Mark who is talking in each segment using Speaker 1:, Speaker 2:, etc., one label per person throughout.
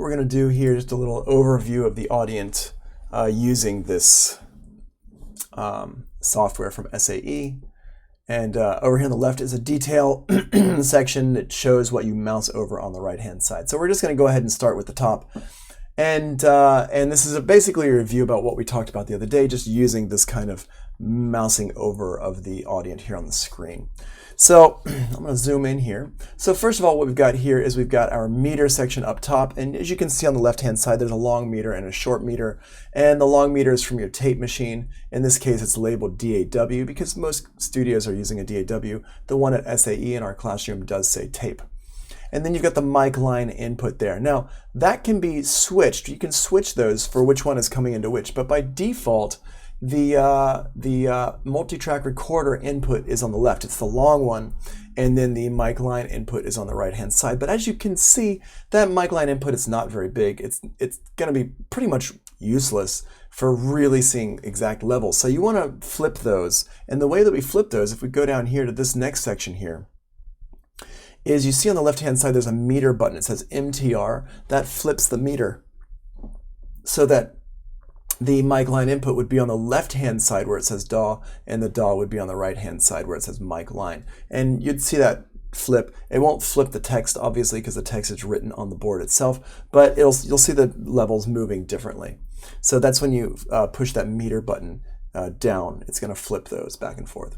Speaker 1: we're going to do here, just a little overview of the Audient using this software from SAE. And over here on the left is a detail section that shows what you mouse over on the right-hand side. So we're just going to go ahead and start with the top. And this is basically a review about what we talked about the other day, just using this kind of mousing over of the Audient here on the screen. So I'm going to zoom in here. So first of all, what we've got here is we've got our meter section up top. And as you can see on the left-hand side, there's a long meter and a short meter. And the long meter is from your tape machine. In this case, it's labeled DAW because most studios are using a DAW. The one at SAE in our classroom does say tape. And then you've got the mic line input there. Now, that can be switched. You can switch those for which one is coming into which. But by default, the multi-track recorder input is on the left. It's the long one. And then the mic line input is on the right-hand side. But as you can see, that mic line input is not very big. It's going to be pretty much useless for really seeing exact levels. So you want to flip those. And the way that we flip those, if we go down here to this next section here, is you see on the left-hand side there's a meter button. It says MTR. That flips the meter so that the mic line input would be on the left-hand side where it says DAW, and the DAW would be on the right-hand side where it says mic line. And you'd see that flip. It won't flip the text, obviously, because the text is written on the board itself, but you'll see the levels moving differently. So that's when you push that meter button down. It's going to flip those back and forth.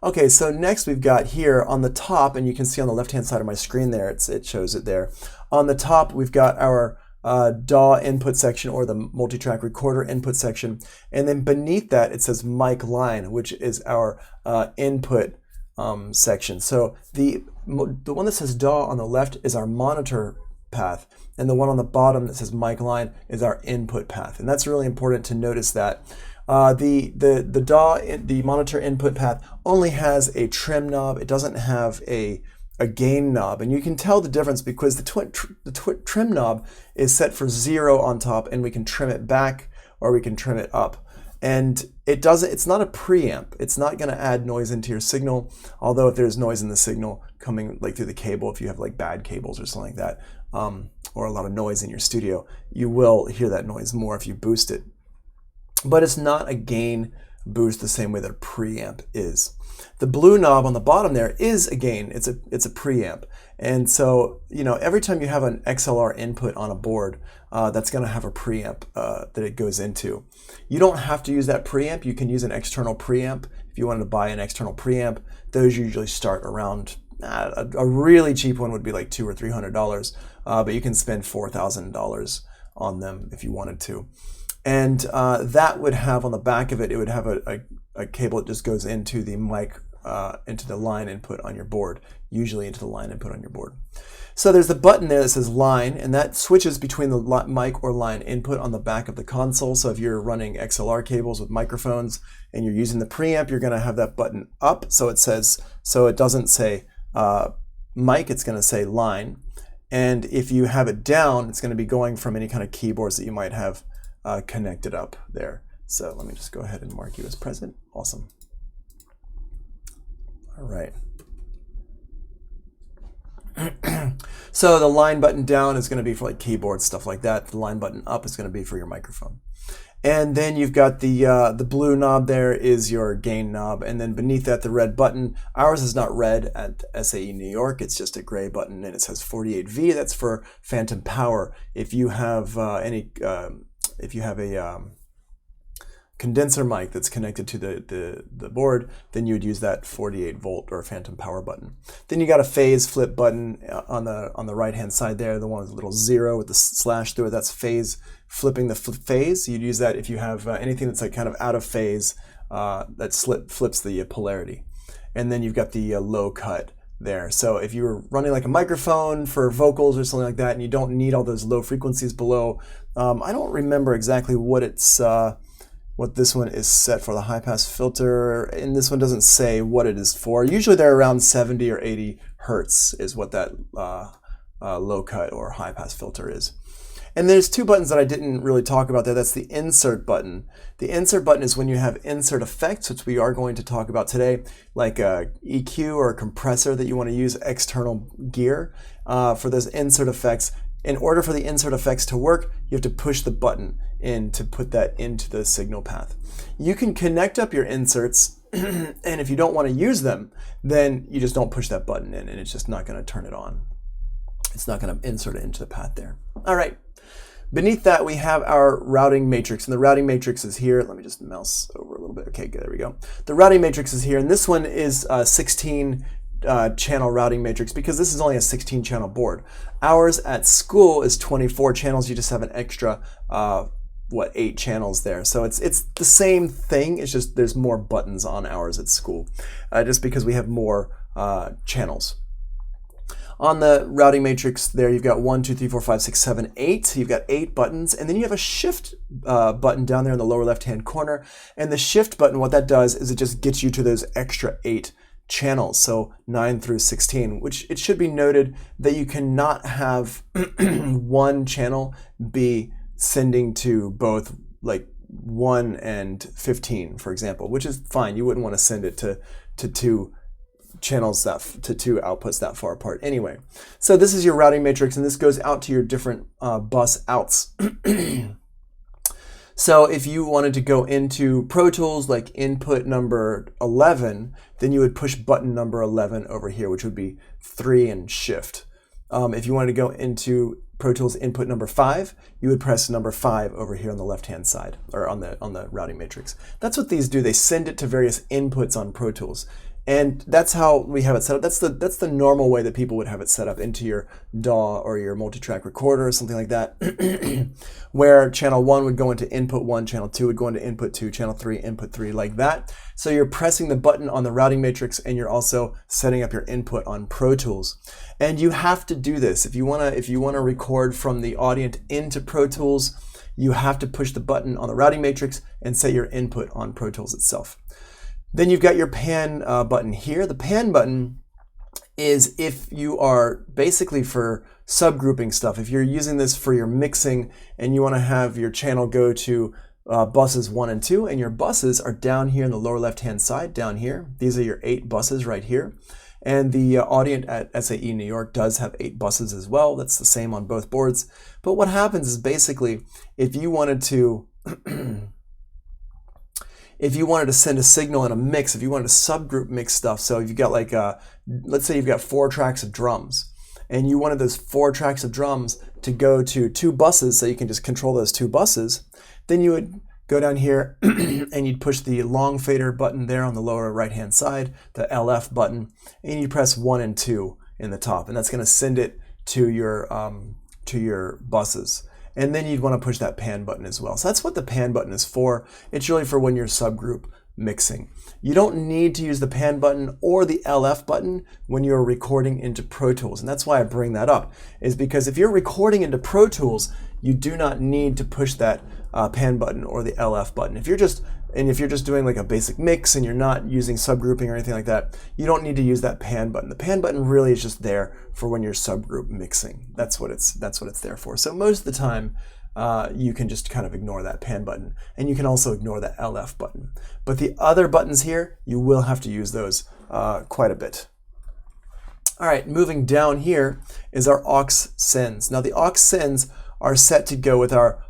Speaker 1: Okay, so next we've got here on the top, and you can see on the left-hand side of my screen there, it shows it there. On the top, we've got our DAW input section, or the multi-track recorder input section, and then beneath that it says mic line, which is our input section. So the one that says DAW on the left is our monitor path, and the one on the bottom that says mic line is our input path. And that's really important to notice that. The DAW, the monitor input path, only has a trim knob. It doesn't have a gain knob, and you can tell the difference because the trim knob is set for 0 on top, and we can trim it back or we can trim it up. And it's not a preamp. It's not going to add noise into your signal, although if there's noise in the signal coming like through the cable, if you have like bad cables or something like that, or a lot of noise in your studio, you will hear that noise more if you boost it. But it's not a gain boost the same way that a preamp is. The blue knob on the bottom there is a gain. It's a preamp. And so, you know, every time you have an XLR input on a board, that's going to have a preamp that it goes into. You don't have to use that preamp. You can use an external preamp. If you wanted to buy an external preamp, those usually start around, a really cheap one would be like $200 or $300, but you can spend $4,000 on them if you wanted to. And that would have on the back of it, it would have a cable that just goes into the mic, into the line input on your board, usually into the line input on your board. So there's the button there that says line, and that switches between the mic or line input on the back of the console. So if you're running XLR cables with microphones and you're using the preamp, you're going to have that button up. So it doesn't say mic, it's going to say line. And if you have it down, it's going to be going from any kind of keyboards that you might have connected up there. So let me just go ahead and mark you as present. Awesome. All right. So the line button down is going to be for like keyboard stuff like that. The line button up is going to be for your microphone. And then you've got the blue knob there is your gain knob, and then beneath that the red button. Ours is not red at SAE New York. It's just a gray button, and it says 48V. That's for phantom power. If you have if you have a condenser mic that's connected to the board, then you would use that 48 volt or phantom power button. Then you got a phase flip button on the right hand side there, the one with a little 0 with the slash through it. That's phase, flipping the phase. You'd use that if you have anything that's like kind of out of phase, that flips the polarity. And then you've got the low cut there. So if you were running like a microphone for vocals or something like that, and you don't need all those low frequencies below, I don't remember exactly what what this one is set for, the high pass filter, and this one doesn't say what it is for. Usually they're around 70 or 80 hertz is what that low cut or high pass filter is. And there's two buttons that I didn't really talk about there. That's the insert button. The insert button is when you have insert effects, which we are going to talk about today, like a EQ or a compressor that you want to use external gear for those insert effects. in order for the insert effects to work, you have to push the button in to put that into the signal path. You can connect up your inserts, and if you don't want to use them, then you just don't push that button in, and it's just not going to turn it on. It's not going to insert it into the path there. All right. Beneath that, we have our routing matrix, and the routing matrix is here. Let me just mouse over a little bit. Okay, good, there we go. The routing matrix is here, and this one is a 16 channel routing matrix because this is only a 16 channel board. Ours at school is 24 channels. You just have an extra 8 channels there. So it's the same thing. It's just there's more buttons on ours at school, just because we have more channels. On the routing matrix there, you've got 1, 2, 3, 4, 5, 6, 7, 8. You've got 8 buttons, and then you have a shift button down there in the lower left-hand corner. And the shift button, what that does is it just gets you to those extra 8 channels, so 9 through 16, which it should be noted that you cannot have one channel be sending to both like 1 and 15, for example, which is fine. You wouldn't want to send it to 2 channels to 2 outputs that far apart anyway. So this is your routing matrix, and this goes out to your different bus outs. So if you wanted to go into Pro Tools like input number 11, then you would push button number 11 over here, which would be 3 and shift. If you wanted to go into Pro Tools input number 5, you would press number 5 over here on the left-hand side, or on the routing matrix. That's what these do. They send it to various inputs on Pro Tools. And that's how we have it set up. That's the normal way that people would have it set up into your DAW or your multi-track recorder or something like that, where channel 1 would go into input 1, channel 2 would go into input 2, channel 3, input 3, like that. So you're pressing the button on the routing matrix, and you're also setting up your input on Pro Tools. And you have to do this. If you wanna record from the Audient into Pro Tools, you have to push the button on the routing matrix and set your input on Pro Tools itself. Then you've got your pan button here. The pan button is if you are basically for subgrouping stuff. If you're using this for your mixing and you want to have your channel go to buses 1 and 2, and your buses are down here in the lower left-hand side, down here. These are your 8 buses right here. And the Audient at SAE New York does have 8 buses as well. That's the same on both boards. But what happens is basically if you wanted to send a signal in a mix, if you wanted to subgroup mix stuff, so you've got like, let's say you've got 4 tracks of drums, and you wanted those 4 tracks of drums to go to 2 buses so you can just control those 2 buses, then you would go down here and you'd push the long fader button there on the lower right-hand side, the LF button, and you press 1 and 2 in the top, and that's going to send it to your buses. And then you'd want to push that pan button as well. So that's what the pan button is for. It's really for when you're subgroup mixing. You don't need to use the pan button or the LF button when you're recording into Pro Tools. And that's why I bring that up, is because if you're recording into Pro Tools, you do not need to push that pan button or the LF button. If you're just doing like a basic mix and you're not using subgrouping or anything like that, you don't need to use that pan button. The pan button really is just there for when you're subgroup mixing. That's what it's there for. So most of the time, you can just kind of ignore that pan button, and you can also ignore that LF button. But the other buttons here, you will have to use those quite a bit. All right, moving down here is our aux sends. Now the aux sends are set to go with our,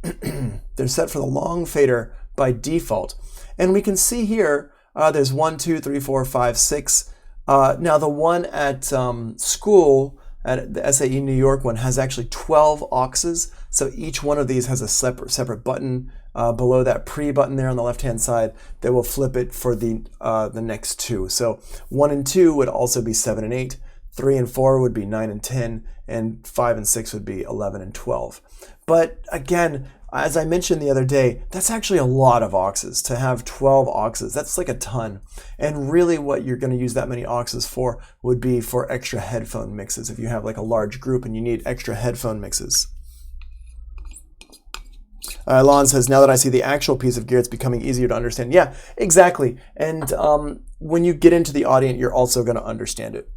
Speaker 1: they're set for the long fader by default. And we can see here, there's 1, 2, 3, 4, 5, 6. Now the one at school, at the SAE New York one, has actually 12 auxes. So each one of these has a separate button below that pre button there on the left-hand side that will flip it for the next 2. So 1 and 2 would also be 7 and 8. 3 and 4 would be 9 and 10, and 5 and 6 would be 11 and 12. But again, as I mentioned the other day, that's actually a lot of auxes. To have 12 auxes, that's like a ton. And really what you're going to use that many auxes for would be for extra headphone mixes. If you have like a large group and you need extra headphone mixes. Lon says, now that I see the actual piece of gear, it's becoming easier to understand. Yeah, exactly. And when you get into the Audient, you're also going to understand it.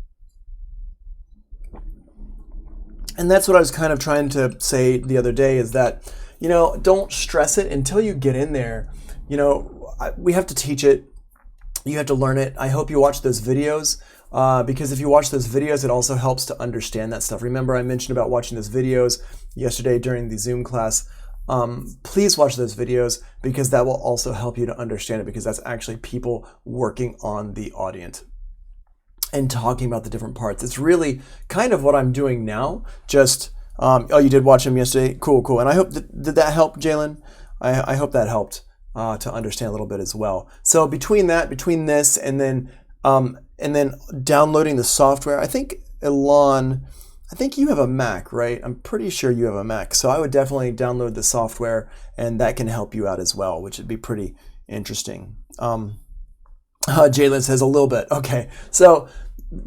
Speaker 1: And that's what I was kind of trying to say the other day, is that, you know, don't stress it until you get in there. You know, we have to teach it. You have to learn it. I hope you watch those videos because if you watch those videos, it also helps to understand that stuff. Remember, I mentioned about watching those videos yesterday during the Zoom class. Please watch those videos because that will also help you to understand it, because that's actually people working on the Audient and talking about the different parts. It's really kind of what I'm doing now. Just, oh, you did watch them yesterday? Cool, cool. And I hope, did that help, Jalen? I hope that helped to understand a little bit as well. So between this, and then downloading the software, I think, Elon, I think you have a Mac, right? I'm pretty sure you have a Mac. So I would definitely download the software, and that can help you out as well, which would be pretty interesting. Jalen says a little bit. Okay, so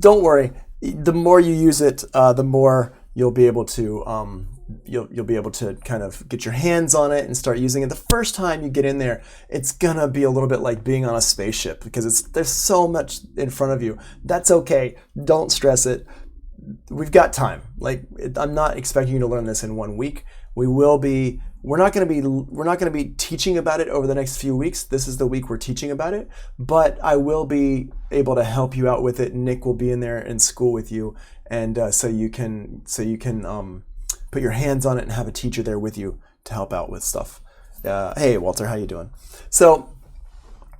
Speaker 1: don't worry. The more you use it, the more you'll be able to you'll be able to kind of get your hands on it and start using it. The first time you get in there, it's gonna be a little bit like being on a spaceship, because there's so much in front of you. That's okay. Don't stress it. We've got time. Like, I'm not expecting you to learn this in 1 week. We're not going to be teaching about it over the next few weeks. This is the week we're teaching about it, but I will be able to help you out with it. Nick will be in there in school with you, and so you can put your hands on it and have a teacher there with you to help out with stuff. Hey Walter, how you doing? So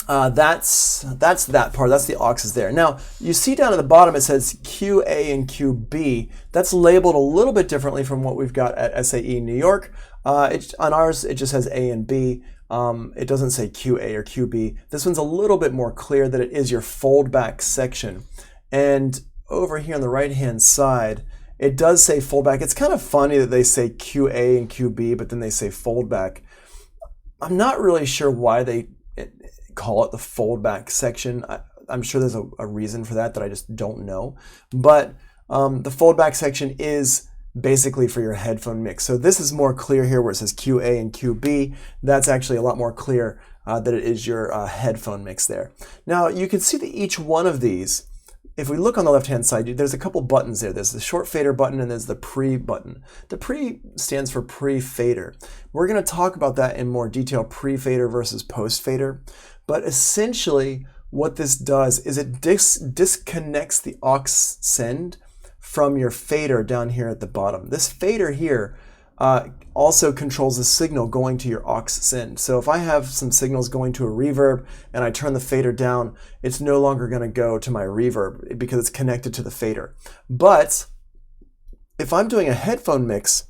Speaker 1: that's that part. That's the auxes there. Now you see down at the bottom it says QA and QB. That's labeled a little bit differently from what we've got at SAE New York. On ours it just has A and B. It doesn't say QA or QB. This one's a little bit more clear that it is your foldback section. And over here on the right hand side, it does say foldback. It's kind of funny that they say QA and QB, but then they say foldback. I'm not really sure why they call it the foldback section. I'm sure there's a reason for that I just don't know. But the foldback section is basically for your headphone mix. So this is more clear here where it says QA and QB. That's actually a lot more clear that it is your headphone mix there. Now you can see that each one of these, if we look on the left-hand side, there's a couple buttons there. There's the short fader button and there's the pre button. The pre stands for pre-fader. We're going to talk about that in more detail, pre-fader versus post-fader. But essentially what this does is it disconnects the aux send from your fader down here at the bottom. This fader here also controls the signal going to your aux send. So if I have some signals going to a reverb and I turn the fader down, it's no longer going to go to my reverb because it's connected to the fader. But if I'm doing a headphone mix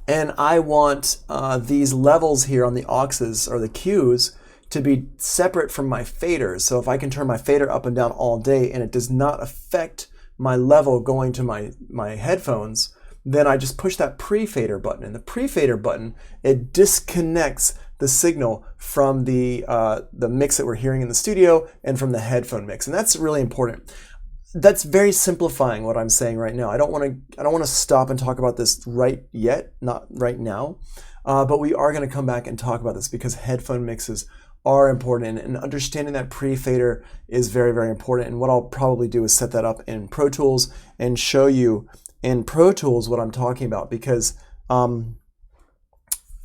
Speaker 1: and I want these levels here on the auxes or the Qs to be separate from my faders, so if I can turn my fader up and down all day and it does not affect my level going to my headphones, then I just push that pre-fader button. And the pre-fader button, it disconnects the signal from the mix that we're hearing in the studio and from the headphone mix. And that's really important. That's very simplifying what I'm saying right now. I don't want to stop and talk about this right yet, not right now. But we are going to come back and talk about this because headphone mixes are important, and understanding that pre-fader is very, very important. And what I'll probably do is set that up in Pro Tools and show you in Pro Tools what I'm talking about, because it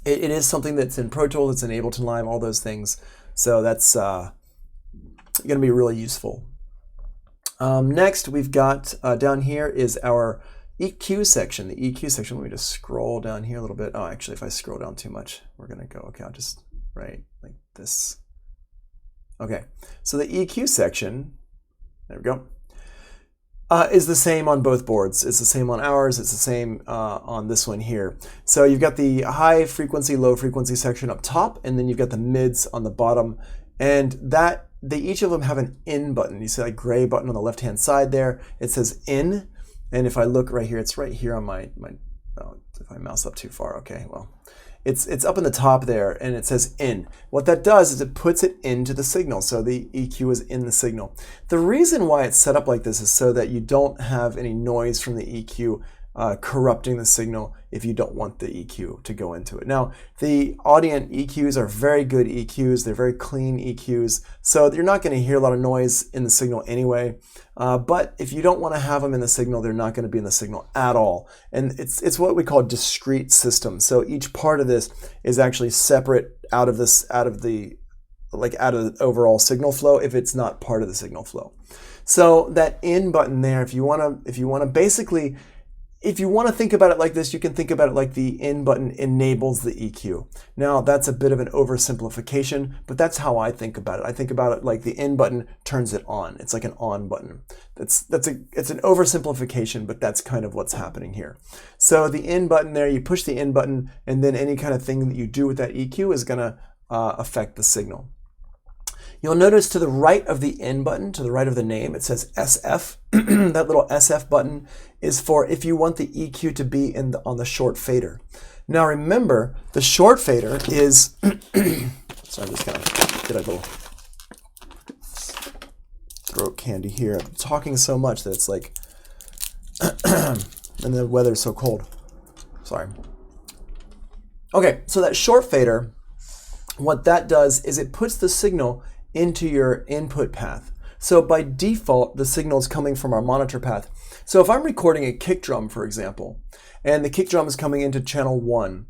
Speaker 1: is something that's in Pro Tools, it's in Ableton Live, all those things. So that's going to be really useful. Next, we've got down here is our EQ section. The EQ section, let me just scroll down here a little bit. Oh, actually, if I scroll down too much, we're going to go, okay, I'll just, right, like this. Okay, so the EQ section, there we go, is the same on both boards. It's the same on ours, it's the same on this one here. So you've got the high frequency, low frequency section up top, and then you've got the mids on the bottom, and that they each of them have an in button. You see that gray button on the left hand side there, it says in, and if I look right here, it's right here on my oh, if I mouse up too far, okay, well, it's up in the top there and it says in. What that does is it puts it into the signal, so the EQ is in the signal. The reason why it's set up like this is so that you don't have any noise from the EQ corrupting the signal if you don't want the EQ to go into it. Now, the Audient EQs are very good EQs, they're very clean EQs, so you're not going to hear a lot of noise in the signal anyway, but if you don't want to have them in the signal, they're not going to be in the signal at all. And it's what we call discrete systems. So each part of this is actually separate out of the overall signal flow if it's not part of the signal flow. So that in button there, if you want to think about it like this, you can think about it like the in button enables the EQ. Now that's a bit of an oversimplification, but that's how I think about it. I think about it like the in button turns it on. It's like an on button. It's an oversimplification, but that's kind of what's happening here. So the in button there, you push the in button, and then any kind of thing that you do with that EQ is going to affect the signal. You'll notice to the right of the in button, to the right of the name, it says SF. That little SF button is for if you want the EQ to be on the short fader. Now remember, the short fader is, sorry, I'm just gonna get a little throat candy here. I'm talking so much that it's like, and the weather's so cold. Sorry. Okay, so that short fader, what that does is it puts the signal into your input path. So by default, the signal is coming from our monitor path. So if I'm recording a kick drum, for example, and the kick drum is coming into channel 1,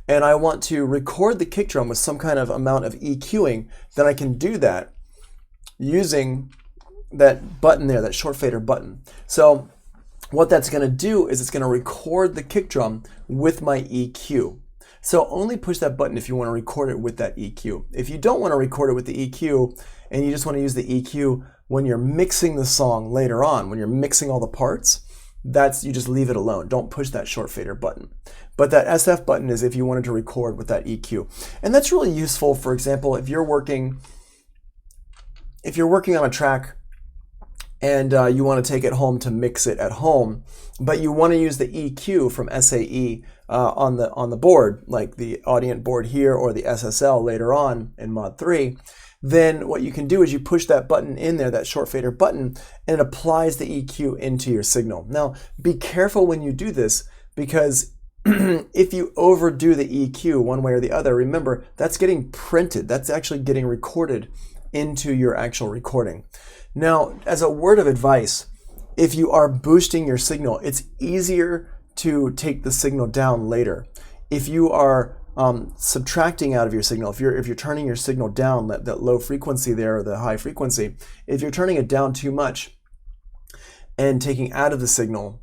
Speaker 1: and I want to record the kick drum with some kind of amount of EQing, then I can do that using that button there, that short fader button. So what that's going to do is it's going to record the kick drum with my EQ. So only push that button if you want to record it with that EQ. If you don't want to record it with the EQ and you just want to use the EQ when you're mixing the song later on, when you're mixing all the parts, you just leave it alone. Don't push that short fader button. But that SF button is if you wanted to record with that EQ. And that's really useful, for example, if you're working on a track and you want to take it home to mix it at home, but you want to use the EQ from SAE on the board, like the Audient board here or the SSL later on in Mod 3, then what you can do is you push that button in there, that short fader button, and it applies the EQ into your signal. Now, be careful when you do this, because if you overdo the EQ one way or the other, remember, that's getting printed. That's actually getting recorded into your actual recording. Now, as a word of advice, if you are boosting your signal, it's easier to take the signal down later. If you are subtracting out of your signal, if you're turning your signal down, that low frequency there, or the high frequency, if you're turning it down too much and taking out of the signal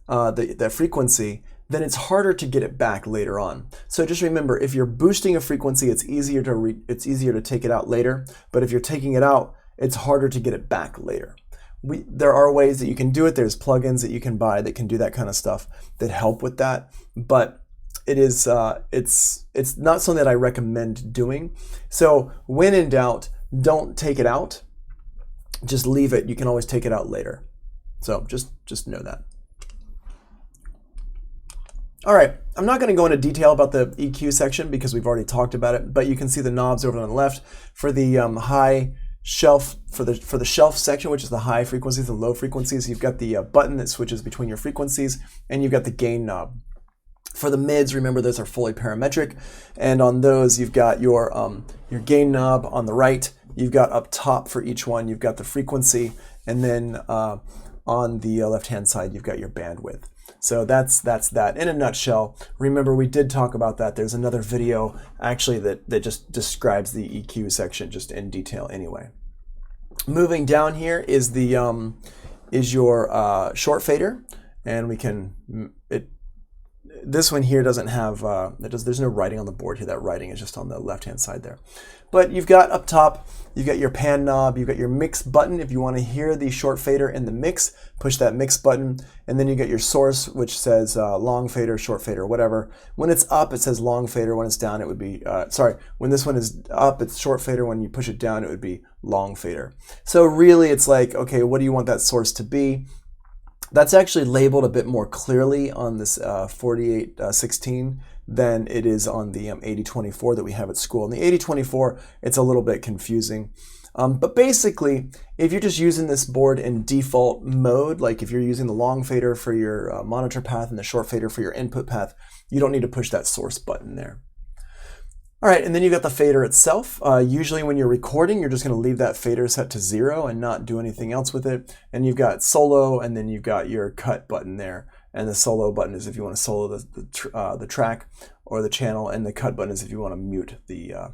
Speaker 1: the frequency, then it's harder to get it back later on. So just remember, if you're boosting a frequency, it's easier to take it out later. But if you're taking it out, it's harder to get it back later. There are ways that you can do it. There's plugins that you can buy that can do that kind of stuff that help with that. But it's not something that I recommend doing. So when in doubt, don't take it out. Just leave it. You can always take it out later. So just know that. All right, I'm not going to go into detail about the EQ section because we've already talked about it, but you can see the knobs over on the left for the high shelf, for the shelf section, which is the high frequencies and low frequencies. You've got the button that switches between your frequencies, and you've got the gain knob. For the mids, remember those are fully parametric, and on those you've got your gain knob on the right. You've got up top for each one, you've got the frequency, and then on the left-hand side you've got your bandwidth. So that's that in a nutshell. Remember, we did talk about that. There's another video actually that just describes the EQ section just in detail anyway. Moving down here is the is your short fader, and we can this one here doesn't have there's no writing on the board here. That writing is just on the left hand side there. But you've got up top, you've got your pan knob, you've got your mix button. If you want to hear the short fader in the mix, push that mix button, and then you get your source, which says long fader, short fader, whatever. When it's up, it says long fader. When it's down, it would be when this one is up, it's short fader. When you push it down, it would be long fader. So really, it's like, okay, what do you want that source to be? That's actually labeled a bit more clearly on this 4816 than it is on the 8024 that we have at school. In the 8024, it's a little bit confusing. But basically, if you're just using this board in default mode, like if you're using the long fader for your monitor path and the short fader for your input path, you don't need to push that source button there. All right, and then you've got the fader itself. Usually when you're recording, you're just going to leave that fader set to 0 and not do anything else with it. And you've got solo, and then you've got your cut button there. And the solo button is if you want to solo the track or the channel, and the cut button is if you want to mute the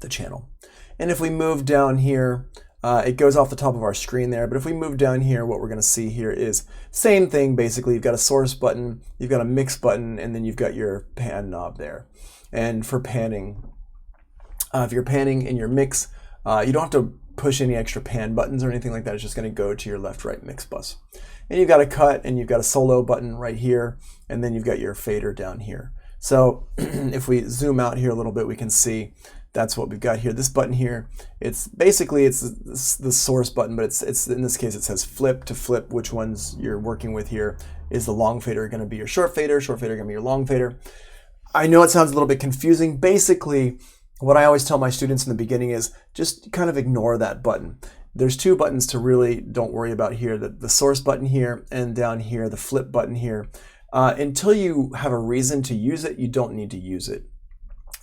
Speaker 1: channel. And if we move down here, It goes off the top of our screen there, but if we move down here, what we're going to see here is same thing basically. You've got a source button, you've got a mix button, and then you've got your pan knob there. And for panning, if you're panning in your mix, you don't have to push any extra pan buttons or anything like that. It's just going to go to your left-right mix bus. And you've got a cut, and you've got a solo button right here, and then you've got your fader down here. So if we zoom out here a little bit, we can see that's what we've got here. This button here, it's basically the source button, but it's in this case it says flip to flip which ones you're working with here. Is the long fader going to be your short fader going to be your long fader? I know it sounds a little bit confusing. Basically, what I always tell my students in the beginning is just kind of ignore that button. There's two buttons to really don't worry about here, the source button here and down here, the flip button here. Until you have a reason to use it, you don't need to use it.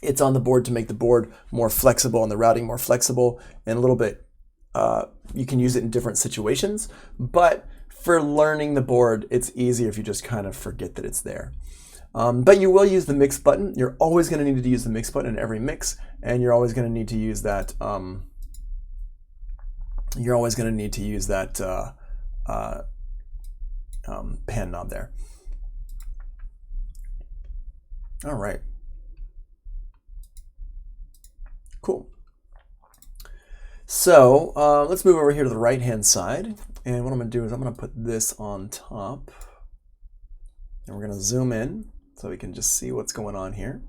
Speaker 1: It's on the board to make the board more flexible and the routing more flexible and a little bit, you can use it in different situations, but for learning the board, it's easier if you just kind of forget that it's there. But you will use the mix button. You're always going to need to use the mix button in every mix, and you're always going to need to use that. Pan knob there. All right. Cool. So let's move over here to the right-hand side, and what I'm going to do is I'm going to put this on top, and we're going to zoom in so we can just see what's going on here.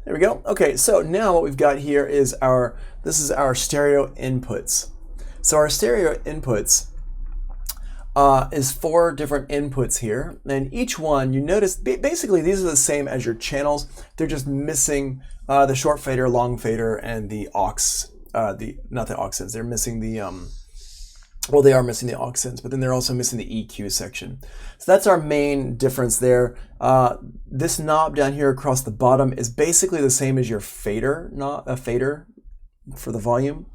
Speaker 1: There we go. Okay, so now what we've got here is this is our stereo inputs. So our stereo inputs is 4 different inputs here, and each one, you notice, basically these are the same as your channels. They're just missing the short fader, long fader, and the aux, not the aux ends. They're missing the well, they are missing the aux ends, but then they're also missing the EQ section. So that's our main difference there. This knob down here across the bottom is basically the same as your fader, not a fader for the volume.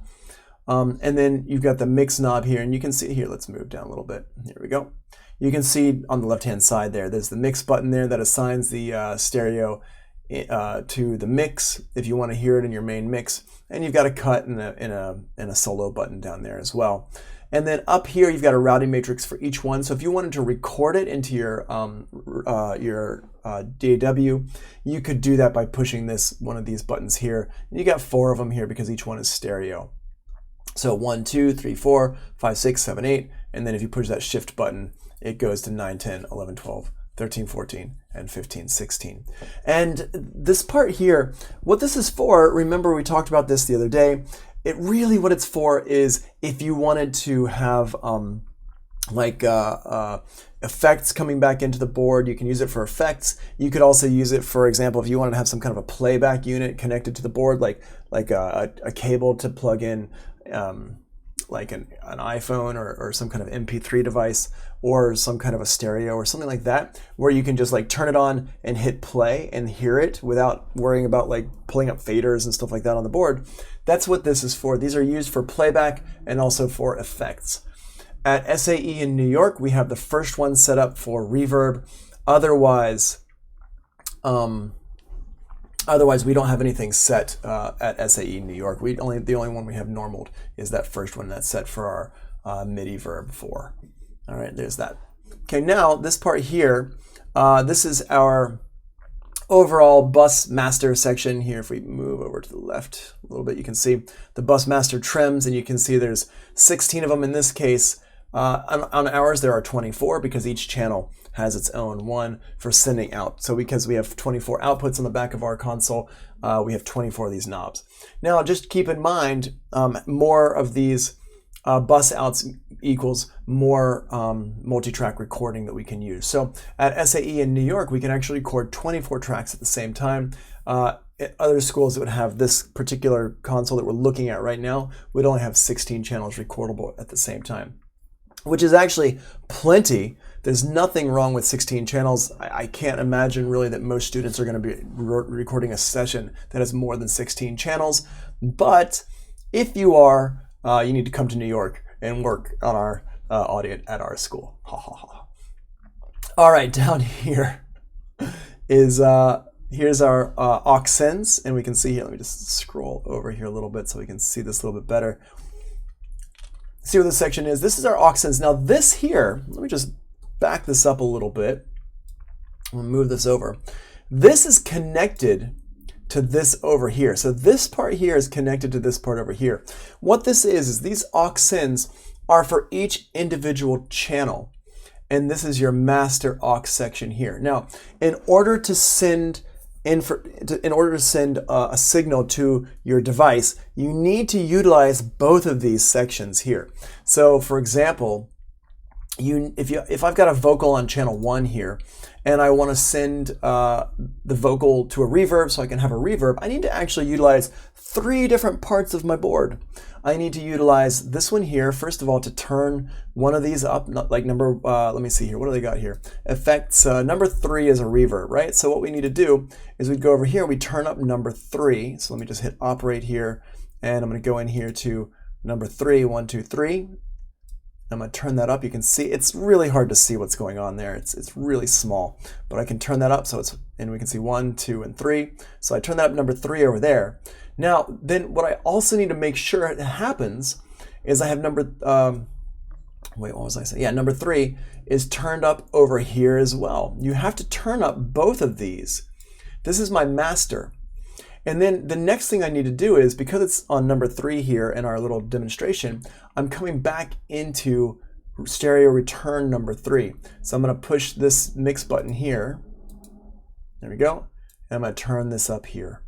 Speaker 1: And then you've got the mix knob here, and you can see here, let's move down a little bit. Here we go. You can see on the left-hand side there's the mix button there that assigns the stereo to the mix if you want to hear it in your main mix. And you've got a cut and a solo button down there as well. And then up here, you've got a routing matrix for each one. So if you wanted to record it into your DAW, you could do that by pushing one of these buttons here. And you got 4 of them here because each one is stereo. So 1, 2, 3, 4, 5, 6, 7, 8. And then if you push that shift button, it goes to 9, 10, 11, 12, 13, 14, and 15, 16. And this part here, what this is for, remember we talked about this the other day, what it's for is if you wanted to have effects coming back into the board, you can use it for effects. You could also use it, for example, if you wanted to have some kind of a playback unit connected to the board, like a cable to plug in like an iPhone or some kind of MP3 device or some kind of a stereo or something like that, where you can just like turn it on and hit play and hear it without worrying about like pulling up faders and stuff like that on the board. That's what this is for. These are used for playback and also for effects. At SAE in New York, we have the first one set up for reverb. Otherwise, we don't have anything set at SAE New York. The only one we have normaled is that first one that's set for our MIDI verb 4. All right, there's that. Okay, now this part here, this is our overall bus master section here. If we move over to the left a little bit, you can see the bus master trims, and you can see there's 16 of them in this case. On ours, there are 24 because each channel has its own one for sending out. So because we have 24 outputs on the back of our console, we have 24 of these knobs. Now, just keep in mind, more of these bus outs equals more multi-track recording that we can use. So at SAE in New York, we can actually record 24 tracks at the same time. At other schools that would have this particular console that we're looking at right now would only have 16 channels recordable at the same time, which is actually plenty. There's nothing wrong with 16 channels. I can't imagine really that most students are going to be recording a session that has more than 16 channels. But if you are, you need to come to New York and work on our Audient at our school. Ha ha ha. All right, down here is here's our aux sends, and we can see here. Let me just scroll over here a little bit so we can see this a little bit better. see what this section is. This is our aux sends. Now this here, let me just back this up a little bit. We'll move this over. This is connected to this over here. So this part here is connected to this part over here. What this is these aux sends are for each individual channel. And this is your master aux section here. Now, in order to send a signal to your device, you need to utilize both of these sections here. So, for example, if I've got a vocal on channel 1 here, and I want to send the vocal to a reverb so I can have a reverb, I need to actually utilize 3 different parts of my board. I need to utilize this one here, first of all, to turn one of these up, like number, let me see here, what do they got here? Effects, number 3 is a reverb, right? So what we need to do is we go over here, we turn up number 3. So let me just hit operate here, and I'm going to go in here to number 3, 1, 2, 3. I'm going to turn that up. You can see it's really hard to see what's going on there. It's really small, but I can turn that up and we can see 1, 2, and 3. So I turn that up number 3 over there. Now, then what I also need to make sure it happens is I have number, wait, what was I saying? Yeah, number 3 is turned up over here as well. You have to turn up both of these. This is my master. And then the next thing I need to do is, because it's on number 3 here in our little demonstration, I'm coming back into stereo return number 3. So I'm going to push this mix button here. There we go. And I'm going to turn this up here.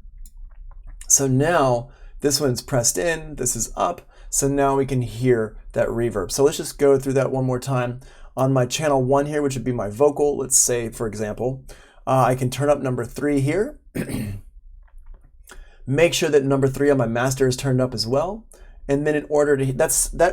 Speaker 1: So now this one's pressed in, this is up. So now we can hear that reverb. So let's just go through that one more time. On my channel 1 here, which would be my vocal, let's say, for example, I can turn up number 3 here. Make sure that number 3 on my master is turned up as well. And then in order to,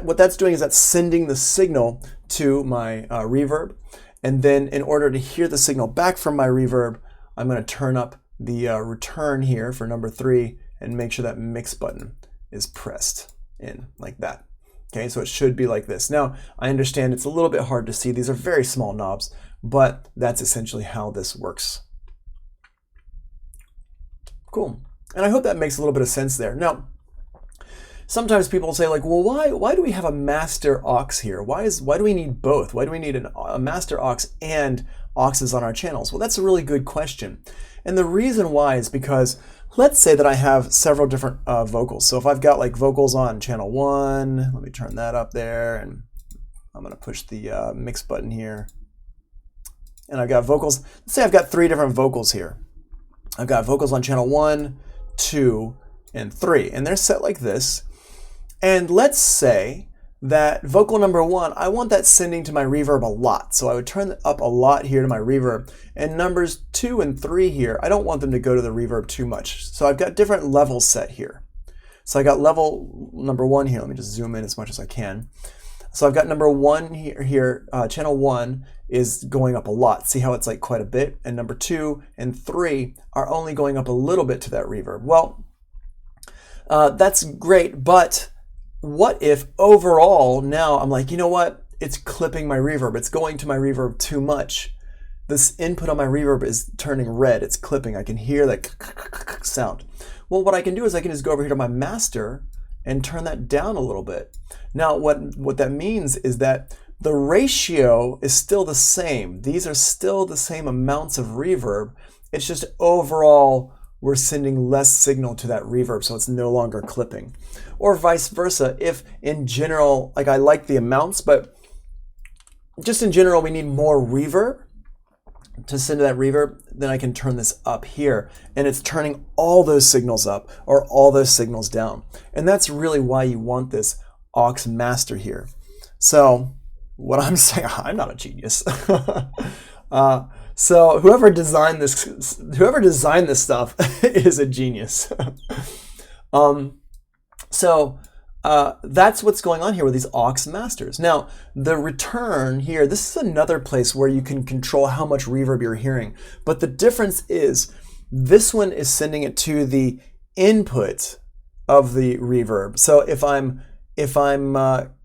Speaker 1: what that's doing is that's sending the signal to my reverb. And then in order to hear the signal back from my reverb, I'm going to turn up the return here for number 3 and make sure that mix button is pressed in like that. Okay, so it should be like this. Now, I understand it's a little bit hard to see. These are very small knobs, but that's essentially how this works. Cool. And I hope that makes a little bit of sense there. Now, sometimes people say like, well, why do we have a master aux here? Why do we need both? Why do we need a master aux and auxes on our channels? Well, that's a really good question. And the reason why is because let's say that I have several different vocals. So if I've got like vocals on channel 1, let me turn that up there, and I'm going to push the mix button here. And I've got vocals. Let's say I've got 3 different vocals here. I've got vocals on channel 1, 2, and 3, and they're set like this. And let's say that vocal number 1, I want that sending to my reverb a lot. So I would turn up a lot here to my reverb. And numbers 2 and 3 here, I don't want them to go to the reverb too much. So I've got different levels set here. So I got level number 1 here. Let me just zoom in as much as I can. So I've got number 1 here, channel 1 is going up a lot. See how it's like quite a bit? And number 2 and 3 are only going up a little bit to that reverb. Well, that's great, but what if overall now I'm like, you know what? It's clipping my reverb. It's going to my reverb too much. This input on my reverb is turning red. It's clipping. I can hear that sound. Well, what I can do is I can just go over here to my master and turn that down a little bit. Now, what that means is that the ratio is still the same. These are still the same amounts of reverb. It's just overall we're sending less signal to that reverb, so it's no longer clipping. Or vice versa, if in general, like I like the amounts, but just in general we need more reverb to send to that reverb, then I can turn this up here, and it's turning all those signals up or all those signals down. And that's really why you want this aux master here. So what I'm saying, I'm not a genius. So whoever designed this stuff is a genius. That's what's going on here with these aux masters. Now, the return here, this is another place where you can control how much reverb you're hearing. But the difference is this one is sending it to the input of the reverb. So if I'm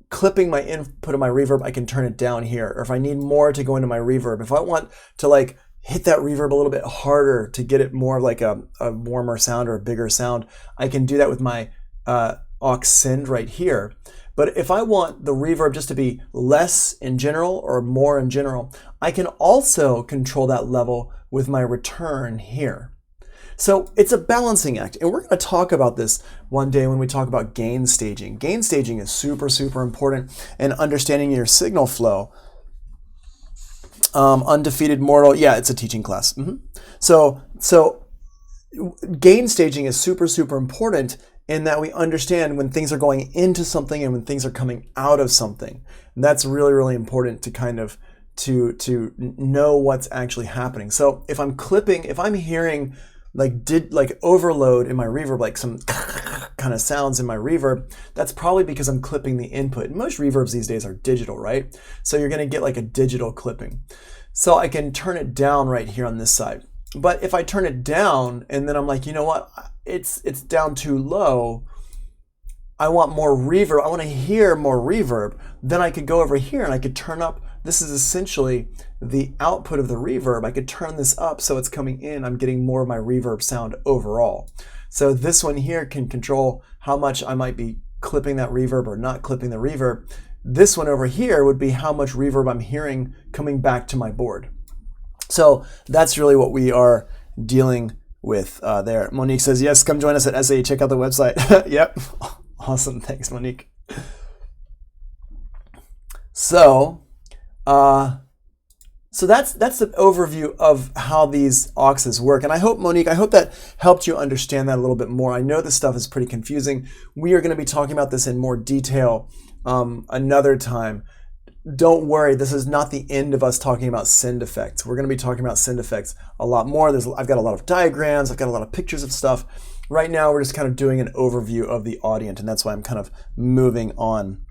Speaker 1: clipping my input of my reverb, I can turn it down here. Or if I need more to go into my reverb, if I want to like hit that reverb a little bit harder to get it more like a warmer sound or a bigger sound, I can do that with my aux send right here. But if I want the reverb just to be less in general or more in general, I can also control that level with my return here. So it's a balancing act, and we're going to talk about this one day when we talk about gain staging. Gain staging is super, super important in understanding your signal flow. Undefeated Mortal, yeah, it's a teaching class. So gain staging is super, super important in that we understand when things are going into something and when things are coming out of something. And that's really, really important to kind of to know what's actually happening. So if I'm hearing like overload in my reverb, like some kind of sounds in my reverb, that's probably because I'm clipping the input. And most reverbs these days are digital, right? So you're going to get like a digital clipping. So I can turn it down right here on this side. But if I turn it down and then I'm like, you know what, it's down too low, I want more reverb, I want to hear more reverb, then I could go over here and I could turn up, this is essentially the output of the reverb. I could turn this up so it's coming in, I'm getting more of my reverb sound overall. So this one here can control how much I might be clipping that reverb or not clipping the reverb. This one over here would be how much reverb I'm hearing coming back to my board. So that's really what we are dealing with there. Monique says, yes, come join us at SAE. Check out the website. Yep. Awesome. Thanks, Monique. So that's the overview of how these auxes work. And I hope, Monique, I hope that helped you understand that a little bit more. I know this stuff is pretty confusing. We are going to be talking about this in more detail another time. Don't worry, this is not the end of us talking about send effects. We're going to be talking about send effects a lot more. I've got a lot of diagrams, I've got a lot of pictures of stuff. Right now, we're just kind of doing an overview of the Audient, and that's why I'm kind of moving on.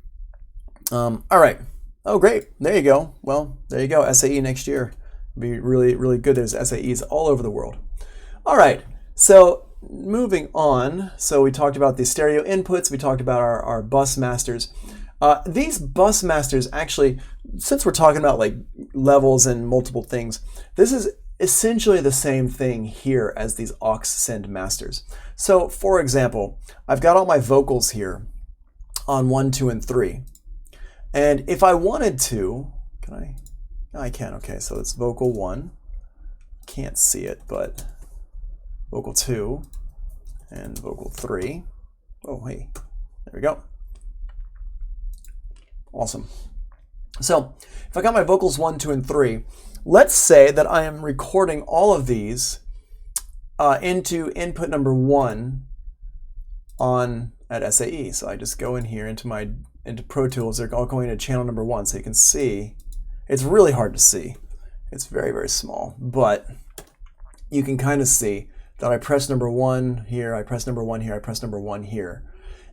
Speaker 1: All right. Oh, great. There you go. Well, there you go. SAE next year. It'll be really, really good. There's SAEs all over the world. All right. So moving on. So we talked about the stereo inputs. We talked about our bus masters. These bus masters actually, since we're talking about like levels and multiple things, this is essentially the same thing here as these aux send masters. So for example, I've got all my vocals here on 1, 2, and 3. And if I wanted to, can I? No, I can. Okay, so it's vocal 1. Can't see it, but vocal 2 and vocal 3. Oh, hey, there we go. Awesome. So if I got my vocals 1, 2, and 3, let's say that I am recording all of these into input number 1 at SAE. So I just go in here into Pro Tools. They're all going to channel number 1, so you can see. It's really hard to see. It's very, very small, but you can kind of see that I press number 1 here, I press number 1 here, I press number 1 here.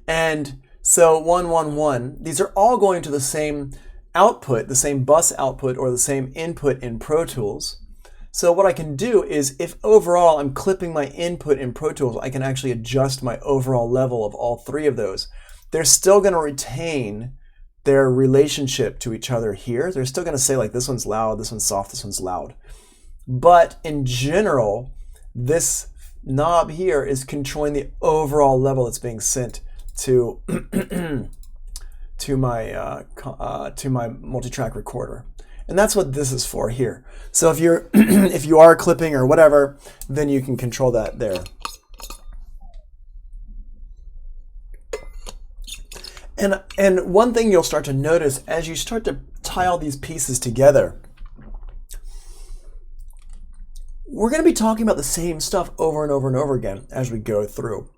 Speaker 1: And so 1, 1, 1, these are all going to the same output, the same bus output or the same input in Pro Tools. So what I can do is if overall I'm clipping my input in Pro Tools, I can actually adjust my overall level of all 3 of those. They're still going to retain their relationship to each other here. They're still going to say like this one's loud, this one's soft, this one's loud. But in general, this knob here is controlling the overall level that's being sent to to my multi-track recorder, and that's what this is for here. So if you're if you are clipping or whatever, then you can control that there. And one thing you'll start to notice as you start to tie all these pieces together, we're going to be talking about the same stuff over and over and over again as we go through.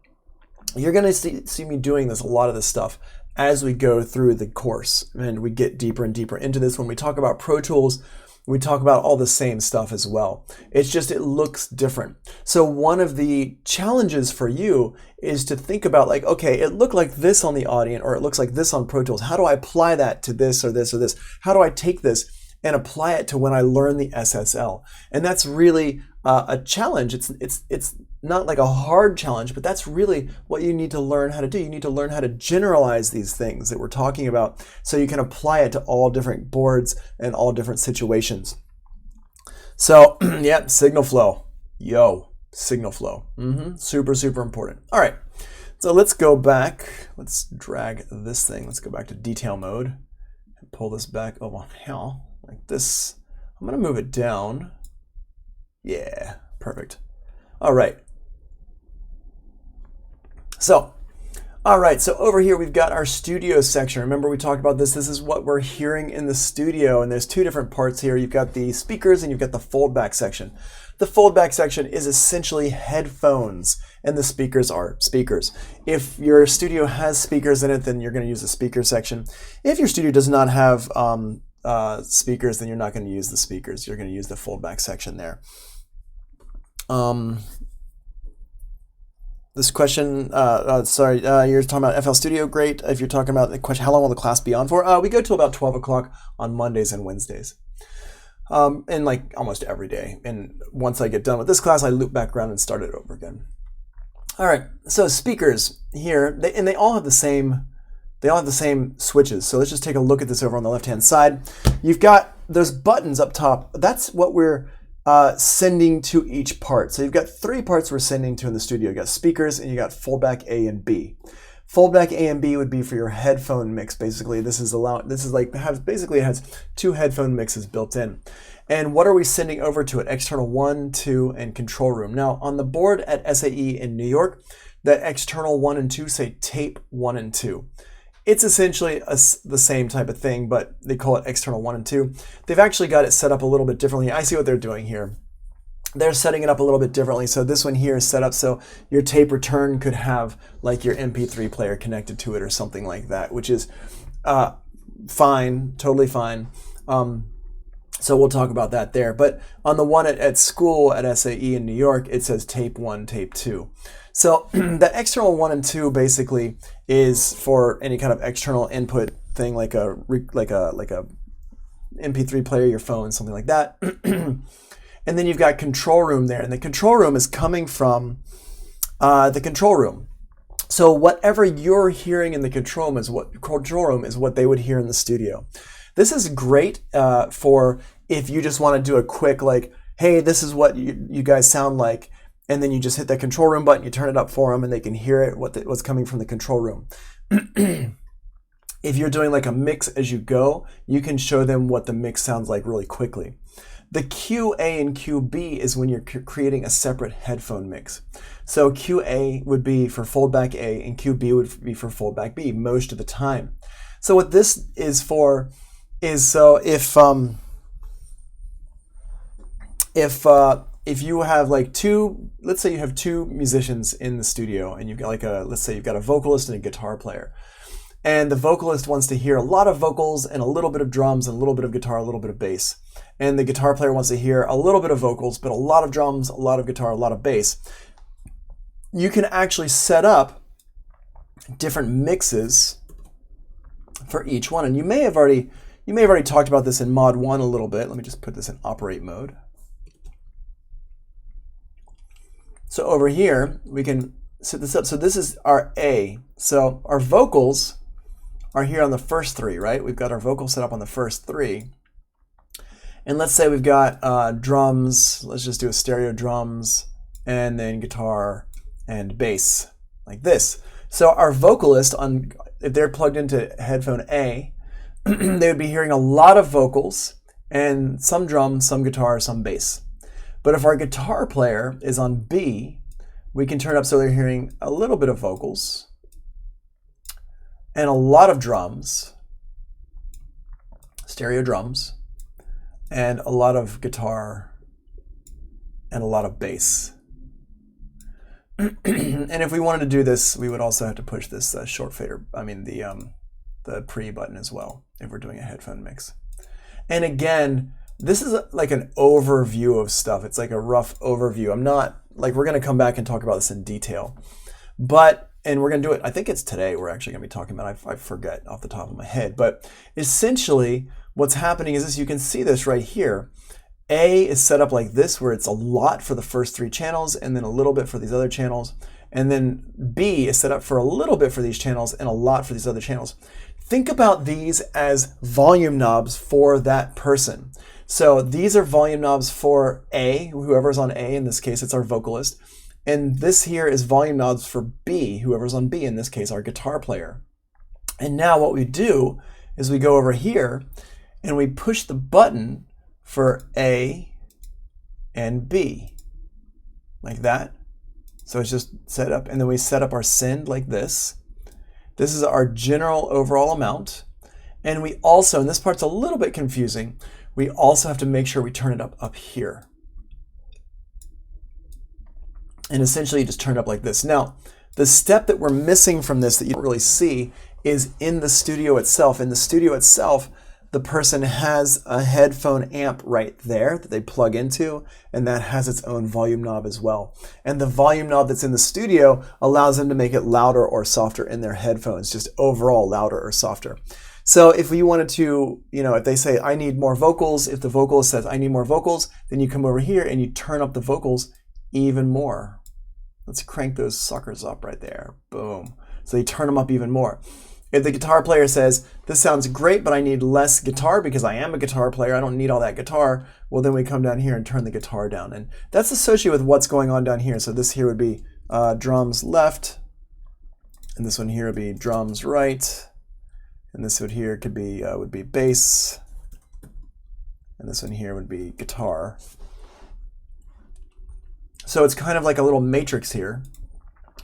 Speaker 1: You're going to see me doing this, a lot of this stuff, as we go through the course. And we get deeper and deeper into this. When we talk about Pro Tools, we talk about all the same stuff as well. It's just it looks different. So one of the challenges for you is to think about like, okay, it looked like this on the Audient, or it looks like this on Pro Tools. How do I apply that to this or this or this? How do I take this and apply it to when I learn the SSL? And that's really a challenge. It's not like a hard challenge, but that's really what you need to learn how to do. You need to learn how to generalize these things that we're talking about so you can apply it to all different boards and all different situations. So, yeah, signal flow. Signal flow. Super, super important. All right. So let's go back. Let's drag this thing. Let's go back to detail mode and pull this back. Oh, well, hell, like this. I'm going to move it down. Yeah, perfect. All right. So, all right, so over here we've got our studio section. Remember we talked about this. This is what we're hearing in the studio, and there's two different parts here. You've got the speakers and you've got the foldback section. The foldback section is essentially headphones, and the speakers are speakers. If your studio has speakers in it, then you're going to use the speaker section. If your studio does not have speakers, then you're not going to use the speakers. You're going to use the foldback section there. This question, you're talking about FL Studio, great. If you're talking about the question, how long will the class be on for? We go till about 12 o'clock on Mondays and Wednesdays. And like almost every day. And once I get done with this class, I loop back around and start it over again. All right, so speakers here, they all have the same switches. So let's just take a look at this over on the left-hand side. You've got those buttons up top. That's what we're sending to each part. So you've got three parts we're sending to in the studio. You got speakers and you got foldback A and B. Foldback A and B would be for your headphone mix. Basically, basically it has two headphone mixes built in. And what are we sending over to it? External 1, 2, and control room. Now on the board at SAE in New York, that external 1 and 2 say tape 1 and 2. It's essentially the same type of thing, but they call it external 1 and 2. They've actually got it set up a little bit differently. I see what they're doing here. They're setting it up a little bit differently. So this one here is set up so your tape return could have like your MP3 player connected to it or something like that, which is fine, totally fine. So we'll talk about that there. But on the one at school at SAE in New York, it says tape 1, tape 2. So the external 1 and 2 basically is for any kind of external input thing like a MP3 player, your phone, something like that. And then you've got control room there, and the control room is coming from the control room. So whatever you're hearing in the control room is what they would hear in the studio. This is great for if you just want to do a quick like, hey, this is what you guys sound like, and then you just hit that control room button, you turn it up for them, and they can hear it what's coming from the control room. If you're doing like a mix as you go, you can show them what the mix sounds like really quickly. The QA and QB is when you're creating a separate headphone mix. So QA would be for foldback A and QB would be for foldback B most of the time. So what this is for is so if you have like let's say you have two musicians in the studio and you've got like let's say you've got a vocalist and a guitar player. And the vocalist wants to hear a lot of vocals and a little bit of drums and a little bit of guitar, a little bit of bass. And the guitar player wants to hear a little bit of vocals, but a lot of drums, a lot of guitar, a lot of bass. You can actually set up different mixes for each one. And you may have already talked about this in mod 1 a little bit. Let me just put this in operate mode. So over here, we can set this up. So this is our A. So our vocals are here on the first three, right? We've got our vocals set up on the first three. And let's say we've got drums. Let's just do a stereo drums and then guitar and bass like this. So our vocalist, if they're plugged into headphone A, they would be hearing a lot of vocals and some drums, some guitar, some bass. But if our guitar player is on B, we can turn it up so they're hearing a little bit of vocals and a lot of drums, stereo drums, and a lot of guitar and a lot of bass. And if we wanted to do this, we would also have to push this short fader, the pre button as well, if we're doing a headphone mix. And again, this is like an overview of stuff. It's like a rough overview. We're going to come back and talk about this in detail. And we're going to do it, I think it's today we're actually going to be talking about it. I forget off the top of my head. But essentially, what's happening is this. You can see this right here. A is set up like this, where it's a lot for the first three channels and then a little bit for these other channels. And then B is set up for a little bit for these channels and a lot for these other channels. Think about these as volume knobs for that person. So these are volume knobs for A, whoever's on A, in this case it's our vocalist. And this here is volume knobs for B, whoever's on B, in this case, our guitar player. And now what we do is we go over here and we push the button for A and B, like that. So it's just set up, and then we set up our send like this. This is our general overall amount. And we also, and this part's a little bit confusing, we also have to make sure we turn it up here. And essentially you just turn it up like this. Now, the step that we're missing from this that you don't really see is in the studio itself. In the studio itself, the person has a headphone amp right there that they plug into, and that has its own volume knob as well. And the volume knob that's in the studio allows them to make it louder or softer in their headphones, just overall louder or softer. So if we wanted to, if they say, I need more vocals, if the vocalist says, I need more vocals, then you come over here and you turn up the vocals even more. Let's crank those suckers up right there. Boom. So you turn them up even more. If the guitar player says, this sounds great, but I need less guitar because I am a guitar player, I don't need all that guitar, well, then we come down here and turn the guitar down. And that's associated with what's going on down here. So this here would be drums left, and this one here would be drums right, and this one here could be would be bass, and this one here would be guitar. So it's kind of like a little matrix here.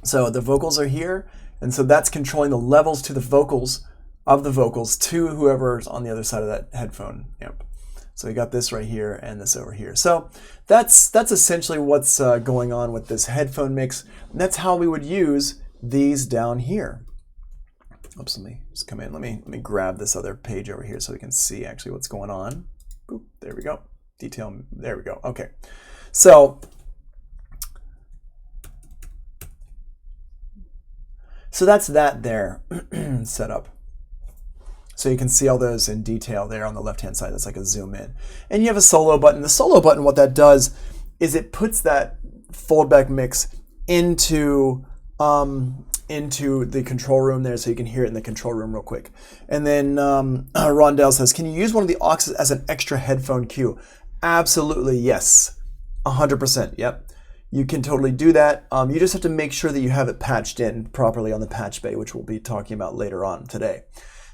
Speaker 1: So the vocals are here, and so that's controlling the levels to the vocals of the vocals to whoever's on the other side of that headphone amp. So you got this right here and this over here. So that's essentially what's going on with this headphone mix. And that's how we would use these down here. Oops, let me just come in. Let me grab this other page over here so we can see actually what's going on. Boop, there we go. Detail, there we go. Okay. So that's that there set up. So you can see all those in detail there on the left-hand side. That's like a zoom in. And you have a solo button. The solo button, what that does is it puts that foldback mix into the control room there so you can hear it in the control room real quick. And then Rondell says, can you use one of the auxes as an extra headphone cue? Absolutely, yes. 100%, yep. You can totally do that. You just have to make sure that you have it patched in properly on the patch bay, which we'll be talking about later on today.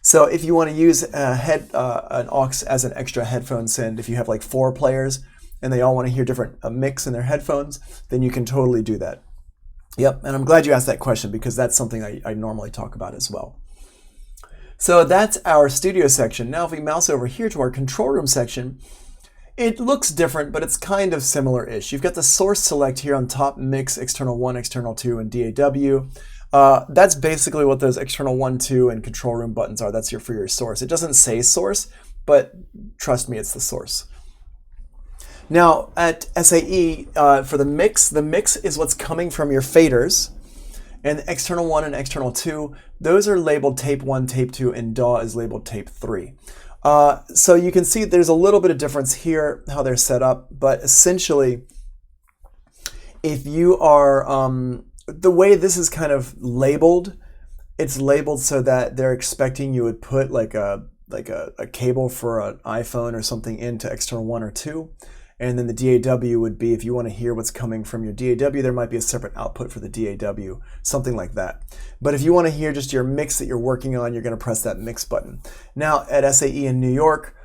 Speaker 1: So if you want to use an aux as an extra headphone send, if you have like 4 players and they all want to hear different mix in their headphones, then you can totally do that. Yep, and I'm glad you asked that question because that's something I normally talk about as well. So that's our studio section. Now if we mouse over here to our control room section, it looks different, but it's kind of similar-ish. You've got the source select here on top, mix, external 1, external 2, and DAW. That's basically what those external 1, 2, and control room buttons are. That's for your source. It doesn't say source, but trust me, it's the source. Now at SAE, for the mix is what's coming from your faders. And external 1 and external 2, those are labeled tape 1, tape 2, and DAW is labeled tape 3. So you can see there's a little bit of difference here, how they're set up, but essentially, if you are, the way this is kind of labeled, it's labeled so that they're expecting you would put like a cable for an iPhone or something into external 1 or 2. And then the DAW would be, if you want to hear what's coming from your DAW, there might be a separate output for the DAW, something like that. But if you want to hear just your mix that you're working on, you're going to press that mix button. Now at SAE in New York,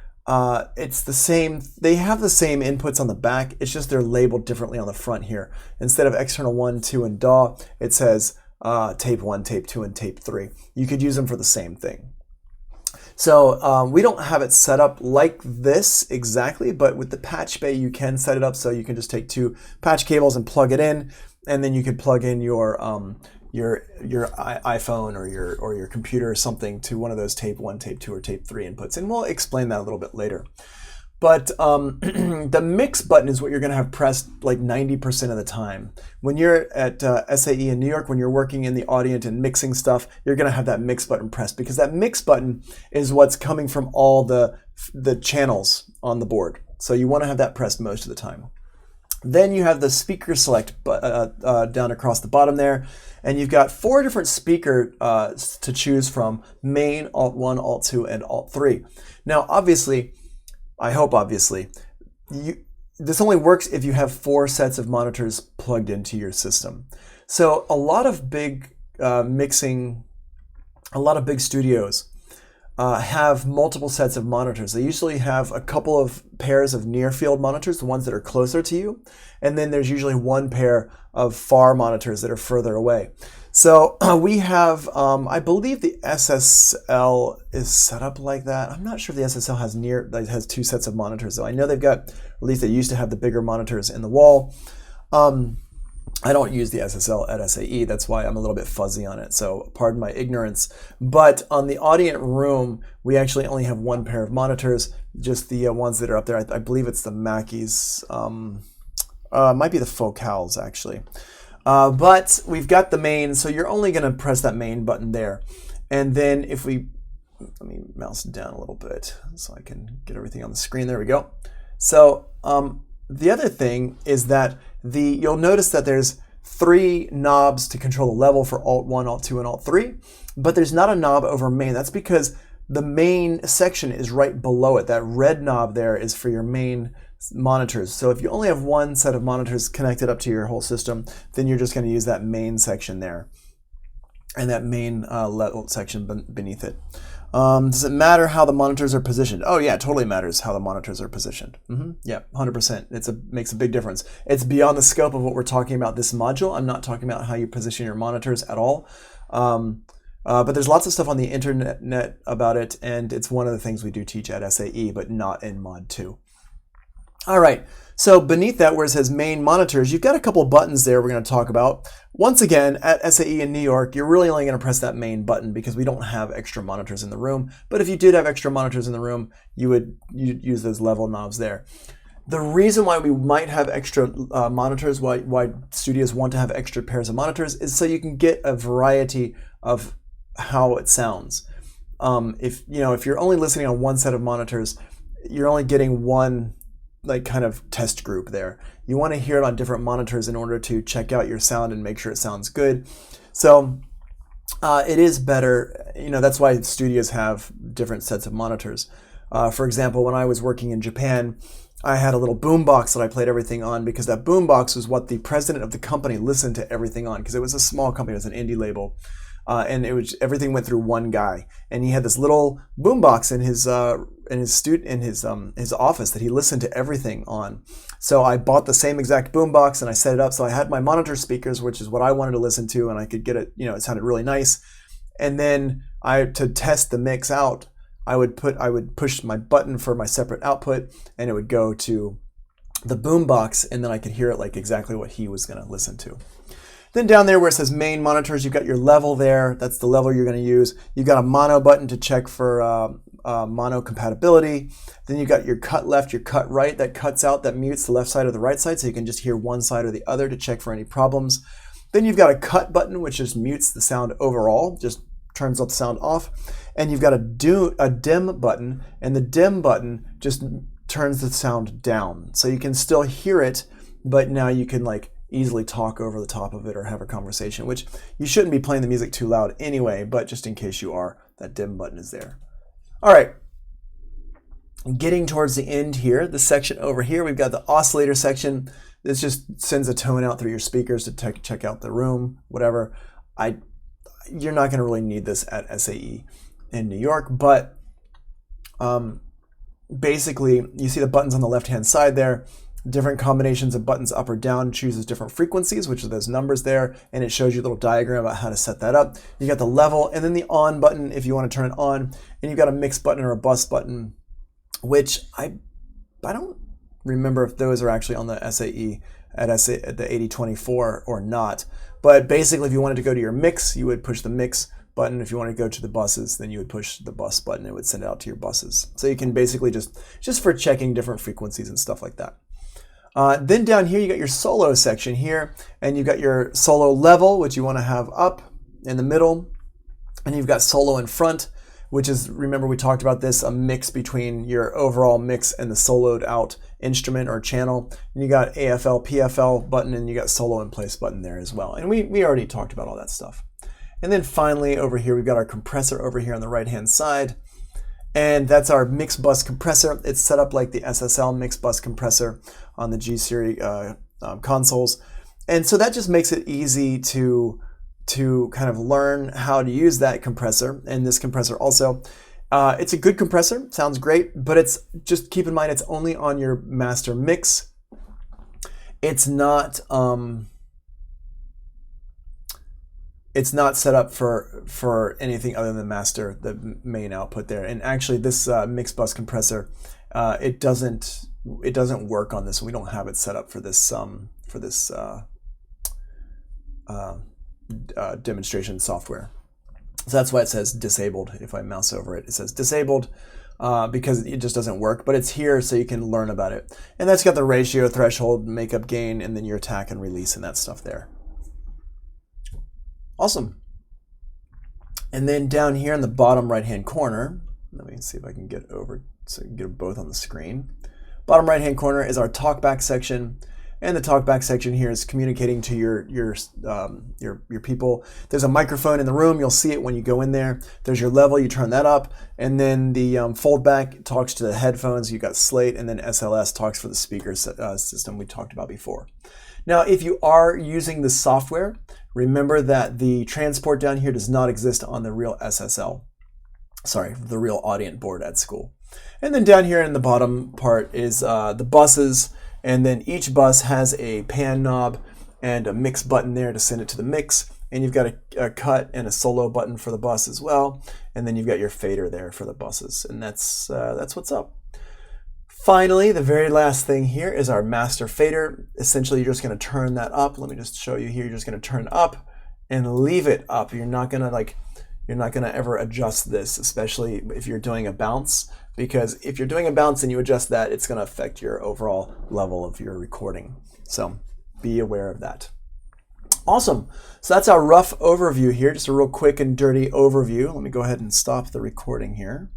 Speaker 1: it's the same. They have the same inputs on the back. It's just they're labeled differently on the front here. Instead of external 1, 2, and DAW, it says tape 1, tape 2, and tape 3. You could use them for the same thing. So we don't have it set up like this exactly, but with the patch bay you can set it up so you can just take 2 patch cables and plug it in, and then you could plug in your iPhone or your computer or something to one of those tape 1, tape 2, or tape 3 inputs, and we'll explain that a little bit later. But the mix button is what you're going to have pressed like 90% of the time. When you're at SAE in New York, when you're working in the Audient and mixing stuff, you're going to have that mix button pressed because that mix button is what's coming from all the channels on the board. So you want to have that pressed most of the time. Then you have the speaker select down across the bottom there, and you've got 4 different speakers to choose from: main, alt 1, alt 2, and alt 3. Now, obviously, I hope obviously, this only works if you have 4 sets of monitors plugged into your system. So a lot of big studios have multiple sets of monitors. They usually have a couple of pairs of near field monitors, the ones that are closer to you, and then there's usually one pair of far monitors that are further away. So we have, I believe the SSL is set up like that. I'm not sure if the SSL has two sets of monitors though. I know they've got, at least they used to have the bigger monitors in the wall. I don't use the SSL at SAE, that's why I'm a little bit fuzzy on it, so pardon my ignorance. But on the Audient room, we actually only have one pair of monitors, just the ones that are up there. I believe it's the Mackeys, might be the Focals actually. But we've got the main, so you're only going to press that main button there. And then if we, let me mouse down a little bit so I can get everything on the screen. There we go. So the other thing is that you'll notice that there's 3 knobs to control the level for Alt 1, Alt 2, and Alt 3, but there's not a knob over main. That's because the main section is right below it. That red knob there is for your main monitors. So if you only have one set of monitors connected up to your whole system, then you're just going to use that main section there and that main level section beneath it. Does it matter how the monitors are positioned? Oh yeah, it totally matters how the monitors are positioned. Yeah, 100%. Makes a big difference. It's beyond the scope of what we're talking about this module. I'm not talking about how you position your monitors at all. But there's lots of stuff on the internet about it, and it's one of the things we do teach at SAE, but not in Mod 2. All right, so beneath that where it says main monitors, you've got a couple buttons there we're going to talk about. Once again, at SAE in New York, you're really only going to press that main button because we don't have extra monitors in the room. But if you did have extra monitors in the room, you'd use those level knobs there. The reason why we might have extra monitors, why studios want to have extra pairs of monitors, is so you can get a variety of how it sounds. If you're only listening on one set of monitors, you're only getting one kind of test group there. You want to hear it on different monitors in order to check out your sound and make sure it sounds good. So it is better, that's why studios have different sets of monitors. For example, when I was working in Japan, I had a little boombox that I played everything on because that boombox was what the president of the company listened to everything on, because it was a small company, it was an indie label. And everything went through one guy, and he had this little boombox in his office that he listened to everything on. So I bought the same exact boombox and I set it up so I had my monitor speakers, which is what I wanted to listen to, and I could get it. It sounded really nice. And then to test the mix out, I would push my button for my separate output, and it would go to the boombox, and then I could hear it like exactly what he was going to listen to. Then down there where it says main monitors, you've got your level there. That's the level you're going to use. You've got a mono button to check for mono compatibility. Then you've got your cut left, your cut right. That cuts out, that mutes the left side or the right side, so you can just hear one side or the other to check for any problems. Then you've got a cut button, which just mutes the sound overall, just turns the sound off. And you've got a dim button, and the dim button just turns the sound down. So you can still hear it, but now you can easily talk over the top of it or have a conversation, which you shouldn't be playing the music too loud anyway, but just in case you are, that dim button is there. All right, getting towards the end here, the section over here, we've got the oscillator section. This just sends a tone out through your speakers to check out the room, whatever. You're not going to really need this at SAE in New York, but basically you see the buttons on the left-hand side there. Different combinations of buttons up or down chooses different frequencies, which are those numbers there, and it shows you a little diagram about how to set that up. You got the level, and then the on button if you want to turn it on, and you've got a mix button or a bus button, which I don't remember if those are actually on the SAE at the 8024 or not. But basically, if you wanted to go to your mix, you would push the mix button. If you want to go to the buses, then you would push the bus button. It would send it out to your buses. So you can basically just for checking different frequencies and stuff like that. Then down here, you got your solo section here, and you've got your solo level, which you want to have up in the middle, and you've got solo in front, which is, remember we talked about this, a mix between your overall mix and the soloed out instrument or channel. And you got AFL, PFL button, and you got solo in place button there as well. And we already talked about all that stuff. And then finally over here, we've got our compressor over here on the right-hand side. And that's our mix bus compressor. It's set up like the SSL mix bus compressor on the G series consoles. And so that just makes it easy to kind of learn how to use that compressor and this compressor also. It's a good compressor, sounds great, but it's just keep in mind it's only on your master mix. It's not set up for anything other than master, the main output there. And actually, this mix bus compressor, it doesn't work on this. We don't have it set up for this demonstration software. So that's why it says disabled. If I mouse over it, it says disabled because it just doesn't work, but it's here so you can learn about it. And that's got the ratio, threshold, makeup gain, and then your attack and release and that stuff there. Awesome. And then down here in the bottom right-hand corner, let me see if I can get over so you can get them both on the screen. Bottom right-hand corner is our talkback section. And the talkback section here is communicating to your people. There's a microphone in the room. You'll see it when you go in there. There's your level. You turn that up. And then the foldback talks to the headphones. You got Slate. And then SLS talks for the speaker system we talked about before. Now, if you are using the software, remember that the transport down here does not exist on the real SSL. Sorry, the real Audient board at school. And then down here in the bottom part is the buses. And then each bus has a pan knob and a mix button there to send it to the mix. And you've got a cut and a solo button for the bus as well. And then you've got your fader there for the buses. And that's what's up. Finally, the very last thing here is our master fader. Essentially, you're just going to turn that up. Let me just show you here. You're just going to turn up and leave it up. You're not going to ever adjust this, especially if you're doing a bounce. Because if you're doing a bounce and you adjust that, it's going to affect your overall level of your recording. So be aware of that. Awesome. So that's our rough overview here, just a real quick and dirty overview. Let me go ahead and stop the recording here.